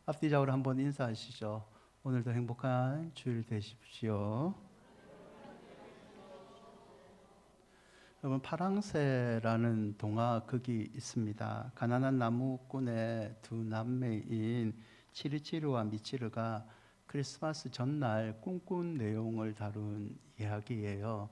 앞뒤적으로 한번 인사하시죠. 오늘도 행복한 주일 되십시오. 여러분, 파랑새라는 동화극이 있습니다. 가난한 나무꾼의 두 남매인 치르치르와 미치르가 크리스마스 전날 꿈꾼 내용을 다룬 이야기예요.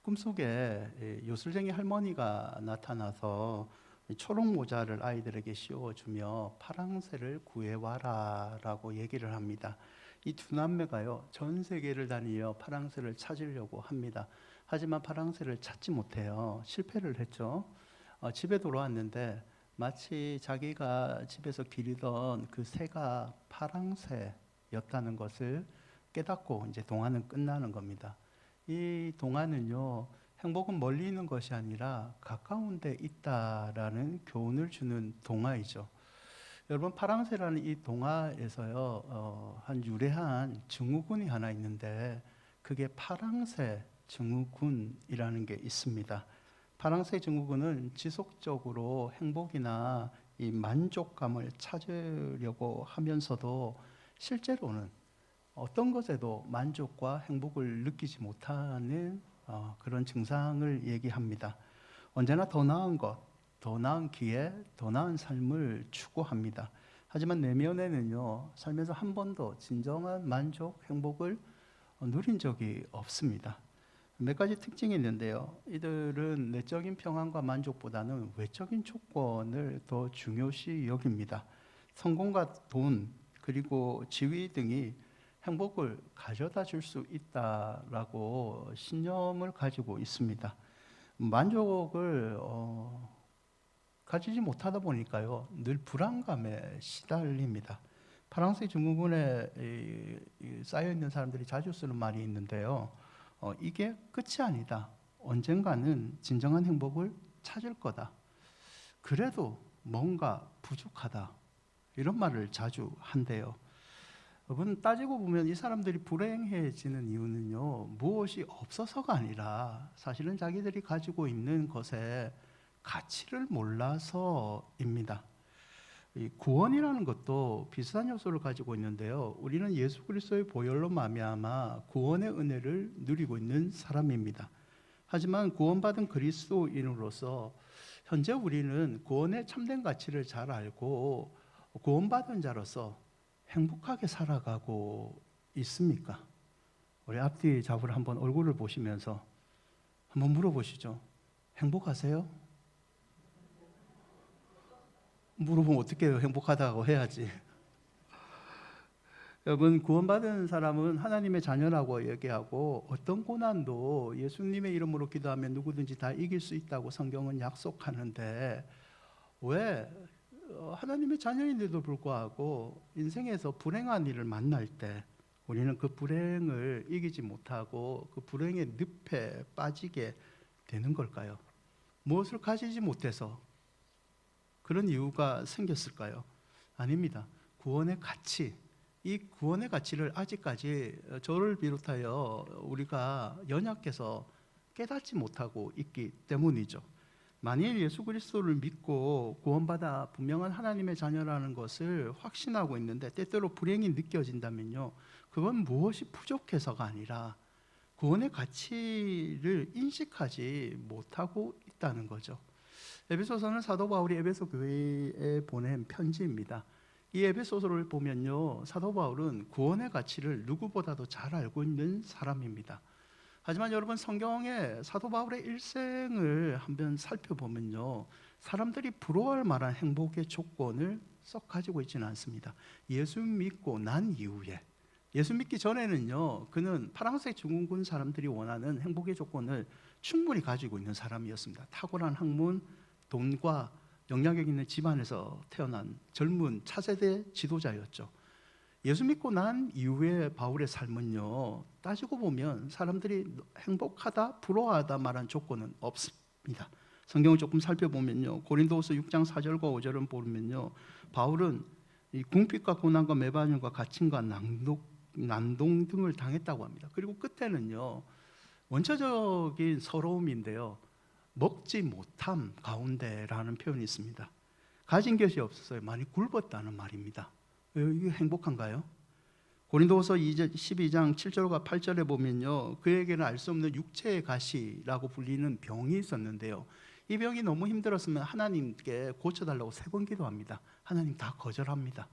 꿈속에 요술쟁이 할머니가 나타나서 초록 모자를 아이들에게 씌워주며 파랑새를 구해와라 라고 얘기를 합니다. 이 두 남매가요, 전 세계를 다니며 파랑새를 찾으려고 합니다. 하지만 파랑새를 찾지 못해요. 실패를 했죠. 집에 돌아왔는데 마치 자기가 집에서 기르던 그 새가 파랑새였다는 것을 깨닫고 이제 동화는 끝나는 겁니다. 이 동화는요, 행복은 멀리 있는 것이 아니라 가까운 데 있다라는 교훈을 주는 동화이죠. 여러분, 파랑새라는 이 동화에서요, 한 유래한 증후군이 하나 있는데 그게 파랑새 증후군이라는 게 있습니다. 파랑새 증후군은 지속적으로 행복이나 이 만족감을 찾으려고 하면서도 실제로는 어떤 것에도 만족과 행복을 느끼지 못하는 그런 증상을 얘기합니다. 언제나 더 나은 것, 더 나은 기회, 더 나은 삶을 추구합니다. 하지만 내면에는요, 살면서 한 번도 진정한 만족, 행복을 누린 적이 없습니다. 몇 가지 특징이 있는데요. 이들은 내적인 평안과 만족보다는 외적인 조건을 더 중요시 여깁니다. 성공과 돈, 그리고 지위 등이 행복을 가져다 줄 수 있다라고 신념을 가지고 있습니다. 만족을 가지지 못하다 보니까요, 늘 불안감에 시달립니다. 파랑새 증후군에 쌓여 있는 사람들이 자주 쓰는 말이 있는데요, 이게 끝이 아니다. 언젠가는 진정한 행복을 찾을 거다. 그래도 뭔가 부족하다. 이런 말을 자주 한대요. 여러분, 따지고 보면 이 사람들이 불행해지는 이유는요, 무엇이 없어서가 아니라 사실은 자기들이 가지고 있는 것에 가치를 몰라서입니다. 이 구원이라는 것도 비슷한 요소를 가지고 있는데요, 우리는 예수 그리스도의 보혈로 말미암아 구원의 은혜를 누리고 있는 사람입니다. 하지만 구원받은 그리스도인으로서 현재 우리는 구원의 참된 가치를 잘 알고 구원받은 자로서 행복하게 살아가고 있습니까? 우리 앞뒤 잡으러 한번 얼굴을 보시면서 한번 물어보시죠. 행복하세요? 물어보면 어떻게 해요? 행복하다고 해야지. 여러분, 구원받은 사람은 하나님의 자녀라고 얘기하고 어떤 고난도 예수님의 이름으로 기도하면 누구든지 다 이길 수 있다고 성경은 약속하는데, 왜 하나님의 자녀인데도 불구하고 인생에서 불행한 일을 만날 때 우리는 그 불행을 이기지 못하고 그 불행의 늪에 빠지게 되는 걸까요? 무엇을 가지지 못해서 그런 이유가 생겼을까요? 아닙니다. 구원의 가치, 이 구원의 가치를 아직까지 저를 비롯하여 우리가 연약해서 깨닫지 못하고 있기 때문이죠. 만일 예수 그리스도를 믿고 구원받아 분명한 하나님의 자녀라는 것을 확신하고 있는데 때때로 불행이 느껴진다면요, 그건 무엇이 부족해서가 아니라 구원의 가치를 인식하지 못하고 있다는 거죠. 에베소서는 사도 바울이 에베소 교회에 보낸 편지입니다. 이 에베소서를 보면요, 사도 바울은 구원의 가치를 누구보다도 잘 알고 있는 사람입니다. 하지만 여러분, 성경의 사도 바울의 일생을 한번 살펴보면요, 사람들이 부러워할 만한 행복의 조건을 썩 가지고 있지는 않습니다. 예수 믿고 난 이후에, 예수 믿기 전에는요, 그는 파랑새 증후군 사람들이 원하는 행복의 조건을 충분히 가지고 있는 사람이었습니다. 탁월한 학문, 돈과 영향력 있는 집안에서 태어난 젊은 차세대 지도자였죠. 예수 믿고 난 이후에 바울의 삶은요, 따지고 보면 사람들이 행복하다, 부러워하다 말한 조건은 없습니다. 성경을 조금 살펴보면요, 고린도후서 6장 4절과 5절을 보면요, 바울은 이 궁핍과 고난과 매반연과 갇힘과 난동 등을 당했다고 합니다. 그리고 끝에는요, 원초적인 서러움인데요, 먹지 못함 가운데라는 표현이 있습니다. 가진 것이 없어서 많이 굶었다는 말입니다. 이게 행복한가요? 고린도후서 12장 7절과 8절에 보면요, 그에게는 알 수 없는 육체의 가시라고 불리는 병이 있었는데요, 이 병이 너무 힘들었으면 하나님께 고쳐달라고 3번 기도합니다. 하나님 다 거절합니다.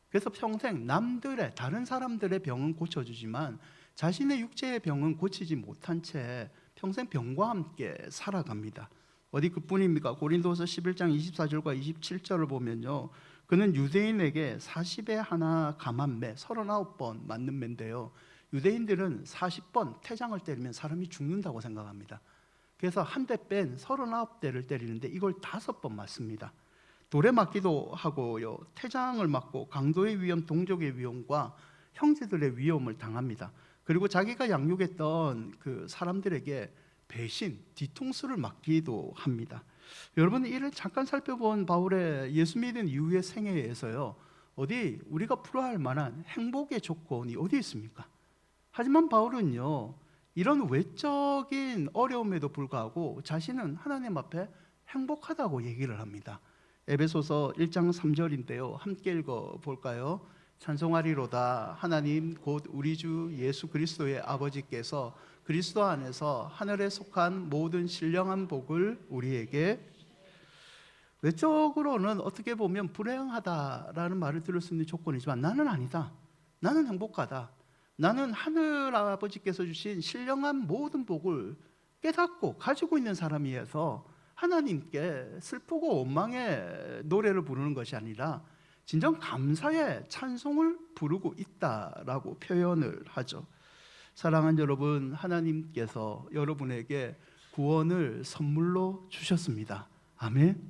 그래서 평생 남들의, 다른 사람들의 병은 고쳐주지만 자신의 육체의 병은 고치지 못한 채 평생 병과 함께 살아갑니다. 어디 그뿐입니까? 고린도서 11장 24절과 27절을 보면요, 그는 유대인에게 40에 하나 감한 매, 39번 맞는 매인데요, 유대인들은 40번 태장을 때리면 사람이 죽는다고 생각합니다. 그래서 한 대 뺀 39대를 때리는데 이걸 5번 맞습니다. 돌에 맞기도 하고요, 태장을 맞고 강도의 위험, 동족의 위험과 형제들의 위험을 당합니다. 그리고 자기가 양육했던 그 사람들에게 배신, 뒤통수를 맞기도 합니다. 여러분, 이를 잠깐 살펴본 바울의 예수 믿은 이후의 생애에서요, 어디 우리가 풀어할 만한 행복의 조건이 어디 있습니까? 하지만 바울은요, 이런 외적인 어려움에도 불구하고 자신은 하나님 앞에 행복하다고 얘기를 합니다. 에베소서 1장 3절인데요, 함께 읽어볼까요? 찬송하리로다 하나님 곧 우리 주 예수 그리스도의 아버지께서 그리스도 안에서 하늘에 속한 모든 신령한 복을 우리에게. 외적으로는 어떻게 보면 불행하다라는 말을 들을 수 있는 조건이지만 나는 아니다, 나는 행복하다, 나는 하늘 아버지께서 주신 신령한 모든 복을 깨닫고 가지고 있는 사람이어서 하나님께 슬프고 원망의 노래를 부르는 것이 아니라 진정 감사의 찬송을 부르고 있다라고 표현을 하죠. 사랑하는 여러분, 하나님께서 여러분에게 구원을 선물로 주셨습니다. 아멘.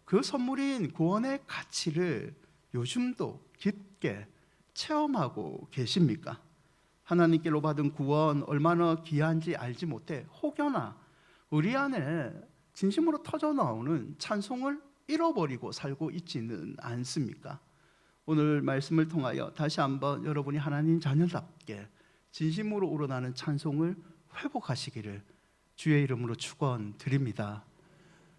그 선물인 구원의 가치를 요즘도 깊게 체험하고 계십니까? 하나님께로 받은 구원 얼마나 귀한지 알지 못해 혹여나 우리 안에 진심으로 터져 나오는 찬송을 잃어버리고 살고 있지는 않습니까? 오늘 말씀을 통하여 다시 한번 여러분이 하나님 자녀답게 진심으로 우러나는 찬송을 회복하시기를 주의 이름으로 축원드립니다.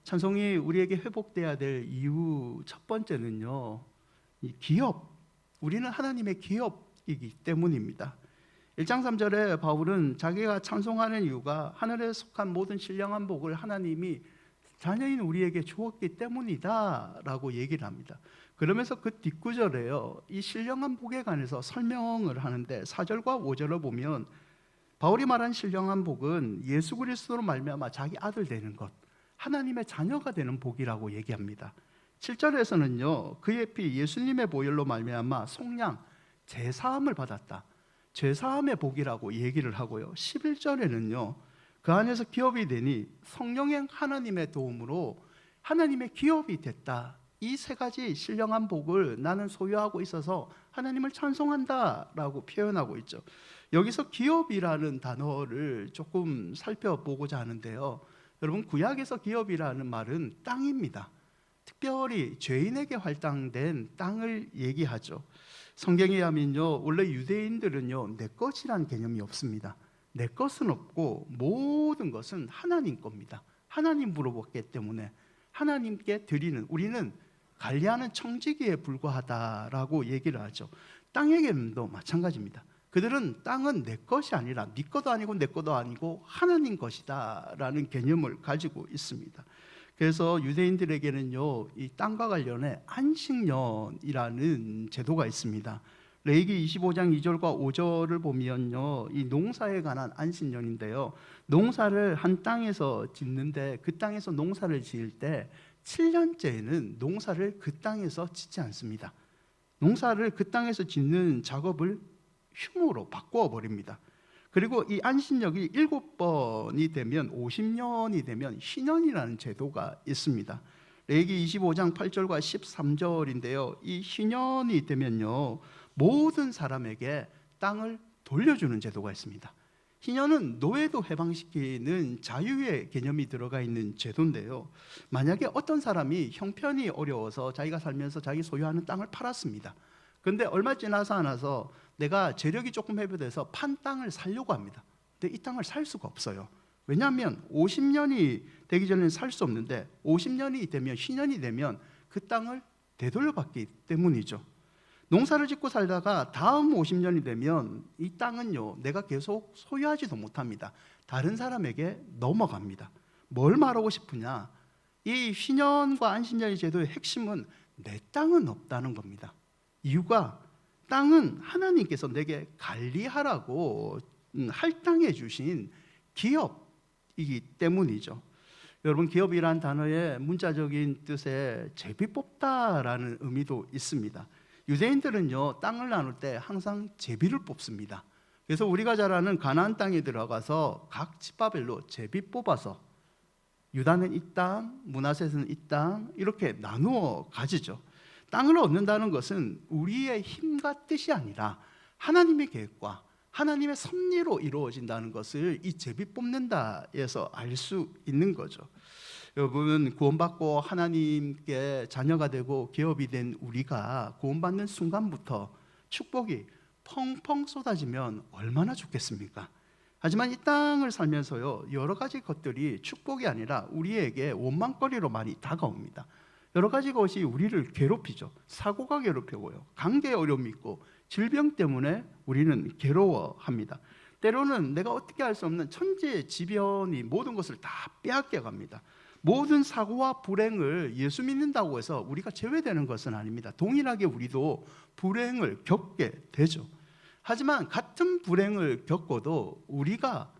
찬송이 우리에게 회복돼야 될 이유 첫 번째는요, 이 기업, 우리는 하나님의 기업이기 때문입니다. 1장 3절에 바울은 자기가 찬송하는 이유가 하늘에 속한 모든 신령한 복을 하나님이 자녀인 우리에게 주었기 때문이다 라고 얘기를 합니다. 그러면서 그 뒷구절에요, 이 신령한 복에 관해서 설명을 하는데 4절과 5절을 보면 바울이 말한 신령한 복은 예수 그리스도로 말미암아 자기 아들 되는 것, 하나님의 자녀가 되는 복이라고 얘기합니다. 7절에서는요, 그의 피 예수님의 보혈로 말미암아 속량 제사함을 받았다, 죄사함의 복이라고 얘기를 하고요, 11절에는요 그 안에서 기업이 되니 성령의 하나님의 도움으로 하나님의 기업이 됐다, 이 3가지 신령한 복을 나는 소유하고 있어서 하나님을 찬송한다 라고 표현하고 있죠. 여기서 기업이라는 단어를 조금 살펴보고자 하는데요, 여러분, 구약에서 기업이라는 말은 땅입니다. 특별히 죄인에게 할당된 땅을 얘기하죠. 성경에 의하면요, 원래 유대인들은요 내 것이라는 개념이 없습니다. 내 것은 없고 모든 것은 하나님 겁니다. 하나님으로 받기 때문에 하나님께 드리는, 우리는 관리하는 청지기에 불과하다라고 얘기를 하죠. 땅에게도 마찬가지입니다. 그들은 땅은 내 것이 아니라 네 것도 아니고 내 것도 아니고 하나님 것이다 라는 개념을 가지고 있습니다. 그래서 유대인들에게는요, 이 땅과 관련해 안식년이라는 제도가 있습니다. 레위기 25장 2절과 5절을 보면요, 이 농사에 관한 안식년인데요, 농사를 한 땅에서 짓는데 그 땅에서 농사를 지을 때 7년째에는 농사를 그 땅에서 짓지 않습니다. 농사를 그 땅에서 짓는 작업을 휴무로 바꾸어 버립니다. 그리고 이 안식년이 7번이 되면 50년이 되면 희년이라는 제도가 있습니다. 레위기 25장 8절과 13절인데요, 이 희년이 되면요 모든 사람에게 땅을 돌려주는 제도가 있습니다. 희년은 노예도 해방시키는 자유의 개념이 들어가 있는 제도인데요, 만약에 어떤 사람이 형편이 어려워서 자기가 살면서 자기 소유하는 땅을 팔았습니다. 그런데 얼마 지나서 나서 내가 재력이 조금 회복돼서 판 땅을 살려고 합니다. 근데 이 땅을 살 수가 없어요. 왜냐하면 50년이 되기 전에는 살 수 없는데 50년이 되면, 희년이 되면 그 땅을 되돌려받기 때문이죠. 농사를 짓고 살다가 다음 50년이 되면 이 땅은요, 내가 계속 소유하지도 못합니다. 다른 사람에게 넘어갑니다. 뭘 말하고 싶으냐? 이 신년과 안신년의 제도의 핵심은 내 땅은 없다는 겁니다. 이유가 땅은 하나님께서 내게 관리하라고 할당해 주신 기업이기 때문이죠. 여러분, 기업이란 단어의 문자적인 뜻에 제비 뽑다라는 의미도 있습니다. 유대인들은요, 땅을 나눌 때 항상 제비를 뽑습니다. 그래서 우리가 잘 아는 가나안 땅에 들어가서 각 지파별로 제비 뽑아서 유다는 이 땅, 므낫세는 이 땅, 이렇게 나누어 가지죠. 땅을 얻는다는 것은 우리의 힘과 뜻이 아니라 하나님의 계획과 하나님의 섭리로 이루어진다는 것을 이 제비 뽑는다에서 알 수 있는 거죠. 여러분, 구원받고 하나님께 자녀가 되고 기업이 된 우리가 구원받는 순간부터 축복이 펑펑 쏟아지면 얼마나 좋겠습니까? 하지만 이 땅을 살면서요, 여러 가지 것들이 축복이 아니라 우리에게 원망거리로 많이 다가옵니다. 여러 가지 것이 우리를 괴롭히죠. 사고가 괴롭히고요, 관계에 어려움이 있고 질병 때문에 우리는 괴로워합니다. 때로는 내가 어떻게 할 수 없는 천재지변이 모든 것을 다 빼앗겨 갑니다. 모든 사고와 불행을 예수 믿는다고 해서 우리가 제외되는 것은 아닙니다. 동일하게 우리도 불행을 겪게 되죠. 하지만 같은 불행을 겪어도 우리가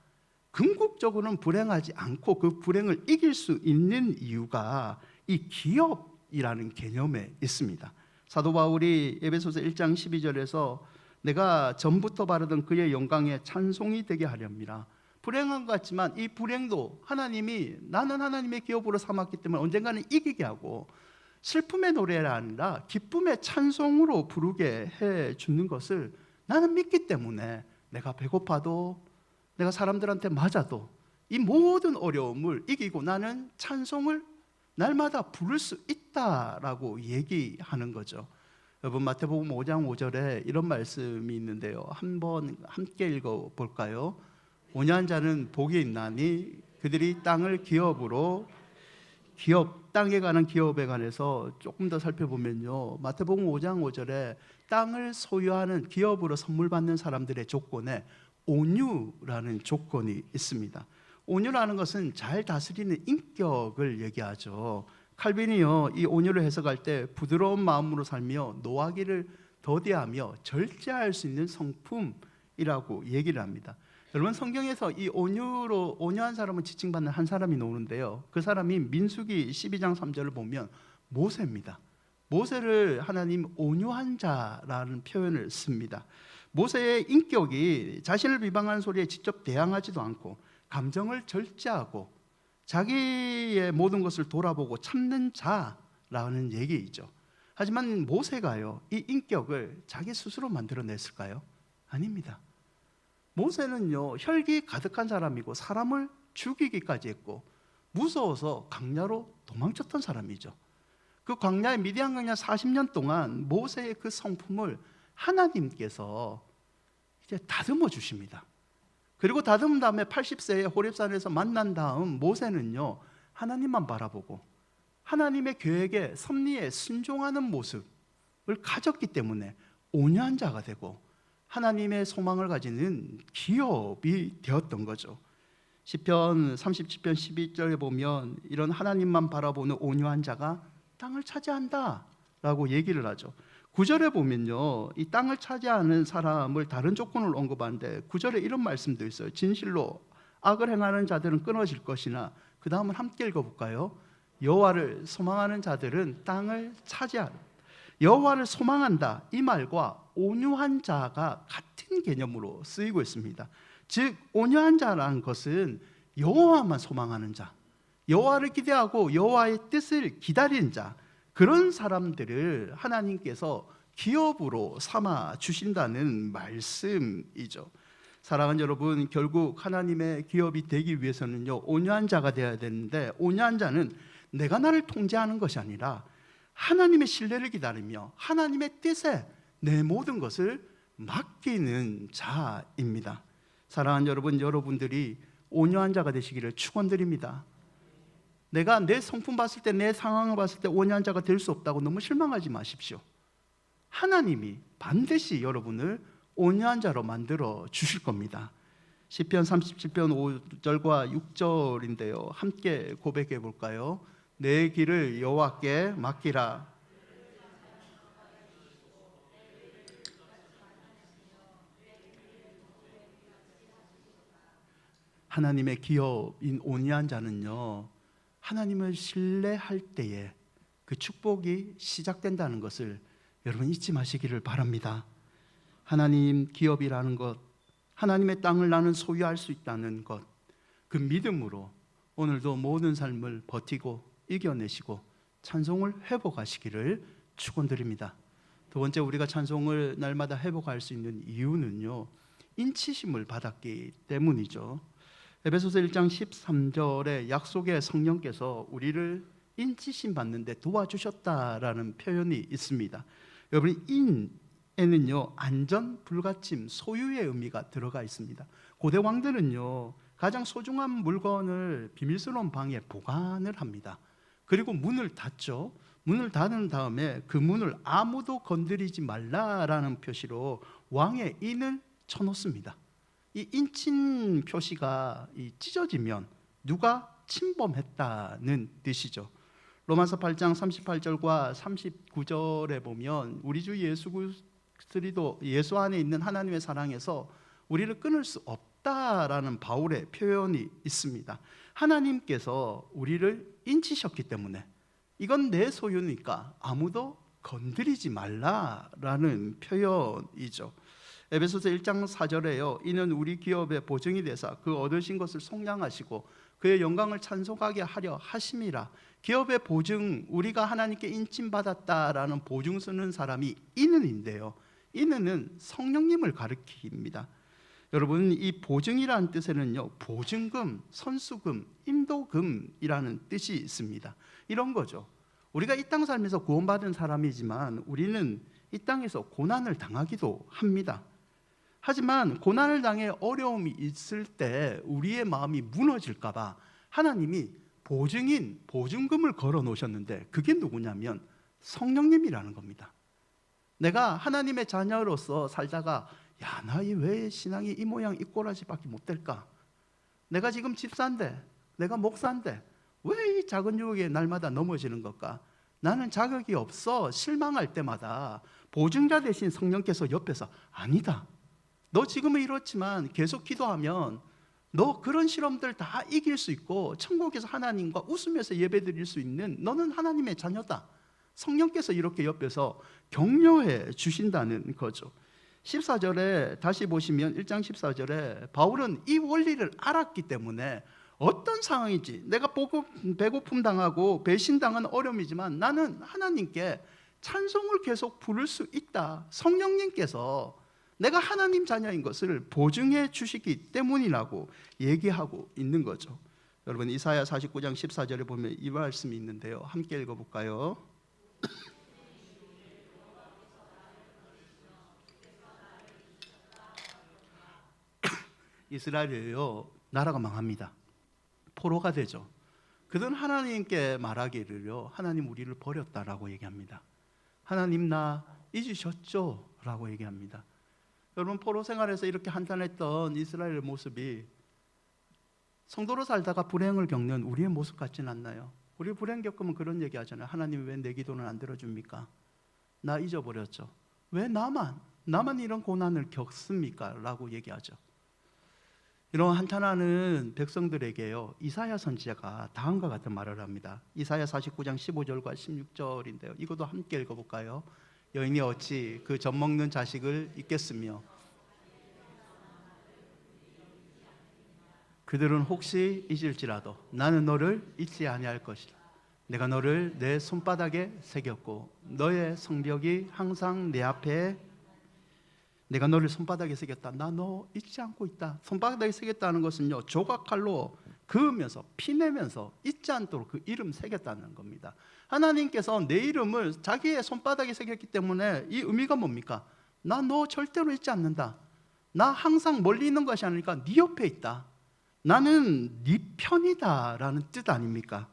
궁극적으로는 불행하지 않고 그 불행을 이길 수 있는 이유가 이 기업이라는 개념에 있습니다. 사도 바울이 에베소서 1장 12절에서 내가 전부터 바르던 그의 영광에 찬송이 되게 하렵니다. 불행한 것 같지만 이 불행도 하나님이 나는 하나님의 기업으로 삼았기 때문에 언젠가는 이기게 하고 슬픔의 노래가 아니라 기쁨의 찬송으로 부르게 해 주는 것을 나는 믿기 때문에 내가 배고파도 내가 사람들한테 맞아도 이 모든 어려움을 이기고 나는 찬송을 날마다 부를 수 있다라고 얘기하는 거죠. 여러분, 마태복음 5장 5절에 이런 말씀이 있는데요, 한번 함께 읽어볼까요? 온유한 자는 복이 있나니 그들이 땅을 땅에 관한 기업에 관해서 조금 더 살펴보면요, 마태복음 5장 5절에 땅을 소유하는 기업으로 선물 받는 사람들의 조건에 온유라는 조건이 있습니다. 온유라는 것은 잘 다스리는 인격을 얘기하죠. 칼빈이요, 이 온유를 해석할 때 부드러운 마음으로 살며 노하기를 더디하며 절제할 수 있는 성품이라고 얘기를 합니다. 여러분, 성경에서 이 온유한 사람은 지칭받는 한 사람이 나오는데요, 그 사람이 민수기 12장 3절을 보면 모세입니다. 모세를 하나님 온유한 자라는 표현을 씁니다. 모세의 인격이 자신을 비방하는 소리에 직접 대항하지도 않고 감정을 절제하고 자기의 모든 것을 돌아보고 참는 자라는 얘기이죠. 하지만 모세가요, 이 인격을 자기 스스로 만들어냈을까요? 아닙니다. 모세는요, 혈기 가득한 사람이고 사람을 죽이기까지 했고 무서워서 광야로 도망쳤던 사람이죠. 그 광야의 미디안 광야 40년 동안 모세의 그 성품을 하나님께서 이제 다듬어 주십니다. 그리고 다듬은 다음에 80세에 호렙산에서 만난 다음 모세는요, 하나님만 바라보고 하나님의 계획에 섭리에 순종하는 모습을 가졌기 때문에 온유한 자가 되고 하나님의 소망을 가지는 기업이 되었던 거죠. 시편 37편 12절에 보면 이런 하나님만 바라보는 온유한 자가 땅을 차지한다 라고 얘기를 하죠. 9절에 보면요, 이 땅을 차지하는 사람을 다른 조건으로 언급하는데 9절에 이런 말씀도 있어요. 진실로 악을 행하는 자들은 끊어질 것이나, 그 다음은 함께 읽어볼까요? 여호와를 소망하는 자들은 땅을 차지하라. 여호와를 소망한다, 이 말과 온유한 자가 같은 개념으로 쓰이고 있습니다. 즉 온유한 자라는 것은 여호와만 소망하는 자, 여호와를 기대하고 여호와의 뜻을 기다리는 자, 그런 사람들을 하나님께서 기업으로 삼아 주신다는 말씀이죠. 사랑하는 여러분, 결국 하나님의 기업이 되기 위해서는요, 온유한 자가 되어야 되는데, 온유한 자는 내가 나를 통제하는 것이 아니라 하나님의 신뢰를 기다리며 하나님의 뜻에 내 모든 것을 맡기는 자입니다. 사랑하는 여러분, 여러분들이 온유한 자가 되시기를 축원드립니다. 내가 내 성품 봤을 때, 내 상황을 봤을 때 온유한 자가 될 수 없다고 너무 실망하지 마십시오. 하나님이 반드시 여러분을 온유한 자로 만들어 주실 겁니다. 시편 37편 5절과 6절인데요. 함께 고백해 볼까요? 내 길을 여호와께 맡기라. 하나님의 기업인 온유한 자는요, 하나님을 신뢰할 때에 그 축복이 시작된다는 것을 여러분 잊지 마시기를 바랍니다. 하나님 기업이라는 것, 하나님의 땅을 나는 소유할 수 있다는 것, 그 믿음으로 오늘도 모든 삶을 버티고 이겨내시고 찬송을 회복하시기를 축원드립니다. 두 번째, 우리가 찬송을 날마다 회복할 수 있는 이유는요, 인치심을 받았기 때문이죠. 에베소서 1장 13절에 약속의 성령께서 우리를 인치심 받는데 도와주셨다라는 표현이 있습니다. 여러분, 인에는요 안전, 불가침, 소유의 의미가 들어가 있습니다. 고대 왕들은요 가장 소중한 물건을 비밀스러운 방에 보관을 합니다. 그리고 문을 닫죠. 문을 닫은 다음에 그 문을 아무도 건드리지 말라라는 표시로 왕의 인을 쳐놓습니다. 이 인친 표시가 찢어지면 누가 침범했다는 뜻이죠. 로마서 8장 38절과 39절에 보면 우리 주 예수 그리스도 예수 안에 있는 하나님의 사랑에서 우리를 끊을 수 없다라는 바울의 표현이 있습니다. 하나님께서 우리를 인치셨기 때문에 이건 내 소유니까 아무도 건드리지 말라라는 표현이죠. 에베소서 1장 4절에요. 이는 우리 기업의 보증이 되사 그 얻으신 것을 속량하시고 그의 영광을 찬송하게 하려 하심이라. 기업의 보증, 우리가 하나님께 인침받았다라는 보증 쓰는 사람이 인은인데요, 인은은 성령님을 가리킵니다. 여러분, 이 보증이라는 뜻에는요 보증금, 선수금, 인도금이라는 뜻이 있습니다. 이런 거죠. 우리가 이 땅 살면서 구원받은 사람이지만 우리는 이 땅에서 고난을 당하기도 합니다. 하지만 고난을 당해 어려움이 있을 때 우리의 마음이 무너질까 봐 하나님이 보증인, 보증금을 걸어 놓으셨는데 그게 누구냐면 성령님이라는 겁니다. 내가 하나님의 자녀로서 살다가 야, 나 왜 신앙이 이 모양 이 꼬라지밖에 못 될까? 내가 지금 집사인데, 내가 목사인데 왜 이 작은 유혹에 날마다 넘어지는 걸까? 나는 자격이 없어. 실망할 때마다 보증자 대신 성령께서 옆에서 아니다, 너 지금은 이렇지만 계속 기도하면 너 그런 실험들 다 이길 수 있고 천국에서 하나님과 웃으면서 예배드릴 수 있는, 너는 하나님의 자녀다. 성령께서 이렇게 옆에서 격려해 주신다는 거죠. 14절에 다시 보시면 1장 14절에 바울은 이 원리를 알았기 때문에 어떤 상황인지, 내가 배고픔 당하고 배신당한 어려움이지만 나는 하나님께 찬송을 계속 부를 수 있다. 성령님께서 내가 하나님 자녀인 것을 보증해 주시기 때문이라고 얘기하고 있는 거죠. 여러분, 이사야 49장 14절에 보면 이 말씀이 있는데요, 함께 읽어볼까요? 이스라엘이요 나라가 망합니다. 포로가 되죠. 그들은 하나님께 말하기를요, 하나님 우리를 버렸다라고 얘기합니다. 하나님 나 잊으셨죠? 라고 얘기합니다. 여러분, 포로 생활에서 이렇게 한탄했던 이스라엘의 모습이 성도로 살다가 불행을 겪는 우리의 모습 같지는 않나요? 우리 불행 겪으면 그런 얘기 하잖아요. 하나님 왜 내 기도는 안 들어줍니까? 나 잊어버렸죠. 왜 나만 이런 고난을 겪습니까? 라고 얘기하죠. 이런 한탄하는 백성들에게요 이사야 선지자가 다음과 같은 말을 합니다. 이사야 49장 15절과 16절인데요 이것도 함께 읽어볼까요? 여인이 어찌 그 젖먹는 자식을 잊겠으며 그들은 혹시 잊을지라도 나는 너를 잊지 아니할 것이라. 내가 너를 내 손바닥에 새겼고 너의 성벽이 항상 내 앞에, 내가 너를 손바닥에 새겼다. 나 너 잊지 않고 있다. 손바닥에 새겼다는 것은요 조각칼로 그으면서 피내면서 잊지 않도록 그 이름 새겼다는 겁니다. 하나님께서 내 이름을 자기의 손바닥에 새겼기 때문에 이 의미가 뭡니까? 나 너 절대로 잊지 않는다. 나 항상 멀리 있는 것이 아니니까 네 옆에 있다. 나는 네 편이다 라는 뜻 아닙니까?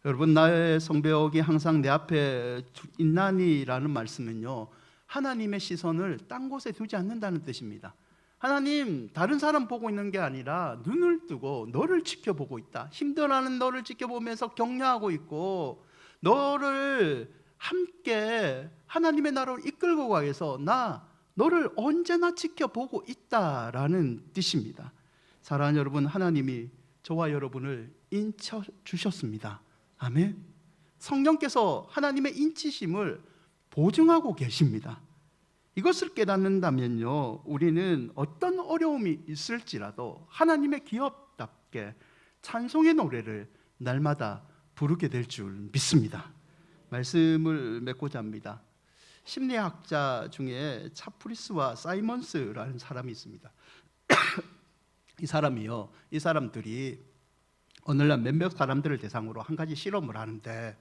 여러분, 나의 성벽이 항상 내 앞에 있나니라는 말씀은요, 하나님의 시선을 딴 곳에 두지 않는다는 뜻입니다. 하나님, 다른 사람 보고 있는 게 아니라 눈을 뜨고 너를 지켜보고 있다. 힘들어하는 너를 지켜보면서 격려하고 있고, 너를 함께 하나님의 나라로 이끌고 가기 위해서 너를 언제나 지켜보고 있다라는 뜻입니다. 사랑하는 여러분, 하나님이 저와 여러분을 인쳐 주셨습니다. 아멘. 성령께서 하나님의 인치심을 보증하고 계십니다. 이것을 깨닫는다면요, 우리는 어떤 어려움이 있을지라도 하나님의 기업답게 찬송의 노래를 날마다 부르게 될 줄 믿습니다. 말씀을 맺고자 합니다. 심리학자 중에 차프리스와 사이먼스라는 사람이 있습니다. 이 사람들이 오늘날 몇몇 사람들을 대상으로 한 가지 실험을 하는데,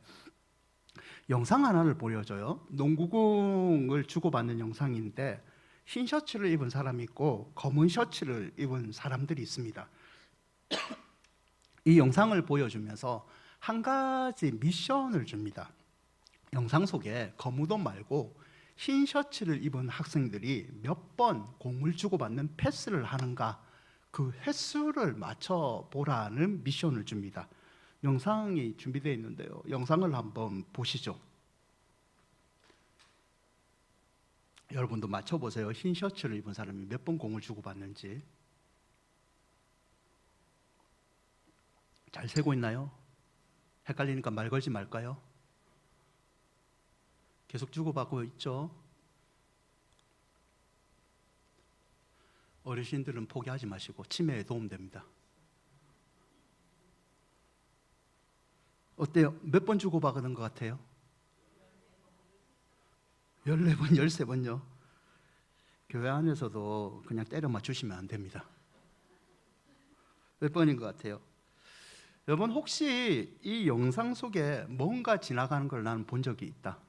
영상 하나를 보여줘요. 농구공을 주고받는 영상인데, 흰 셔츠를 입은 사람이 있고 검은 셔츠를 입은 사람들이 있습니다. 이 영상을 보여주면서 한 가지 미션을 줍니다. 영상 속에 거무돈 말고 흰 셔츠를 입은 학생들이 몇 번 공을 주고받는 패스를 하는가, 그 횟수를 맞춰보라는 미션을 줍니다. 영상이 준비되어 있는데요, 영상을 한번 보시죠. 여러분도 맞춰보세요. 흰 셔츠를 입은 사람이 몇 번 공을 주고받는지. 잘 세고 있나요? 헷갈리니까 말 걸지 말까요? 계속 주고받고 있죠? 어르신들은 포기하지 마시고 치매에 도움됩니다. 어때요? 몇 번 주고받는 것 같아요? 14번, 13번요? 교회 안에서도 그냥 때려 맞추시면 안 됩니다. 몇 번인 것 같아요? 여러분, 혹시 이 영상 속에 뭔가 지나가는 걸 나는 본 적이 있다.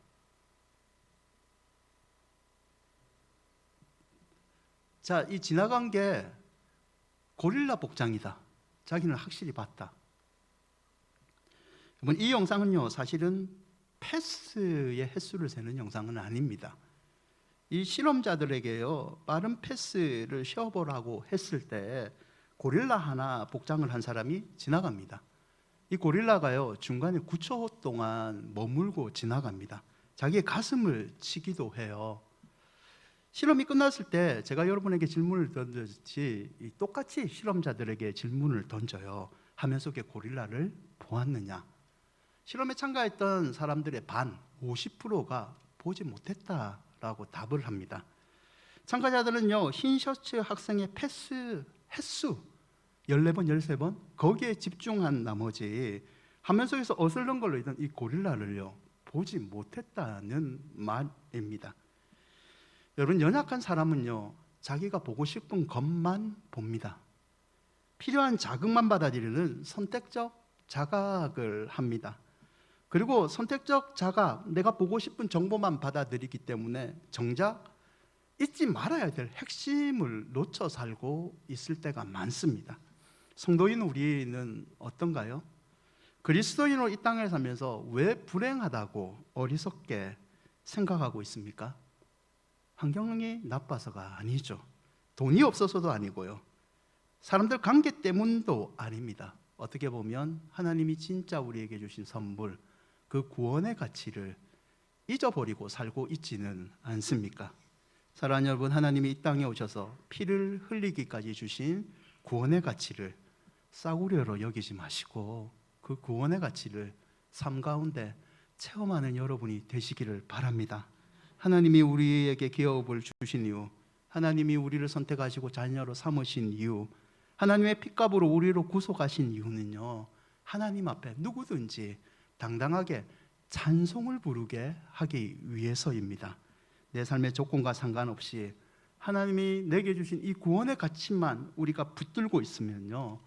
자, 이 지나간 게 고릴라 복장이다. 자기는 확실히 봤다. 여러분, 이 영상은요, 사실은 패스의 횟수를 세는 영상은 아닙니다. 이 실험자들에게요, 빠른 패스를 쉬어보라고 했을 때 고릴라 하나 복장을 한 사람이 지나갑니다. 이 고릴라가요, 중간에 9초 동안 머물고 지나갑니다. 자기의 가슴을 치기도 해요. 실험이 끝났을 때 제가 여러분에게 질문을 던졌지, 똑같이 실험자들에게 질문을 던져요. 화면 속의 고릴라를 보았느냐? 실험에 참가했던 사람들의 반, 50%가 보지 못했다라고 답을 합니다. 참가자들은요, 흰 셔츠 학생의 패스 횟수 14번, 13번 거기에 집중한 나머지 화면 속에서 어슬렁거리던 이 고릴라를요, 보지 못했다는 말입니다. 여러분, 연약한 사람은요, 자기가 보고 싶은 것만 봅니다. 필요한 자극만 받아들이는 선택적 자각을 합니다. 그리고 선택적 자각, 내가 보고 싶은 정보만 받아들이기 때문에 정작 잊지 말아야 될 핵심을 놓쳐 살고 있을 때가 많습니다. 성도인 우리는 어떤가요? 그리스도인으로 이 땅에 살면서 왜 불행하다고 어리석게 생각하고 있습니까? 환경이 나빠서가 아니죠. 돈이 없어서도 아니고요. 사람들 관계 때문도 아닙니다. 어떻게 보면 하나님이 진짜 우리에게 주신 선물, 그 구원의 가치를 잊어버리고 살고 있지는 않습니까? 사랑하는 여러분, 하나님이 이 땅에 오셔서 피를 흘리기까지 주신 구원의 가치를 싸구려로 여기지 마시고 그 구원의 가치를 삶 가운데 체험하는 여러분이 되시기를 바랍니다. 하나님이 우리에게 기업을 주신 이유, 하나님이 우리를 선택하시고 자녀로 삼으신 이유, 하나님의 핏값으로 우리를 구속하신 이유는요, 하나님 앞에 누구든지 당당하게 찬송을 부르게 하기 위해서입니다. 내 삶의 조건과 상관없이 하나님이 내게 주신 이 구원의 가치만 우리가 붙들고 있으면요,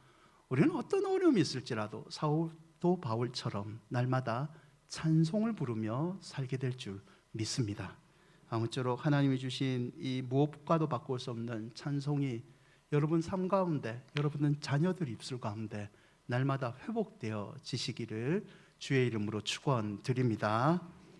우리는 어떤 어려움이 있을지라도 사도 바울처럼 날마다 찬송을 부르며 살게 될 줄 믿습니다. 아무쪼록 하나님이 주신 이 무엇과도 바꿀 수 없는 찬송이 여러분 삶 가운데, 여러분은 자녀들 입술 가운데 날마다 회복되어 지시기를 주의 이름으로 축원드립니다.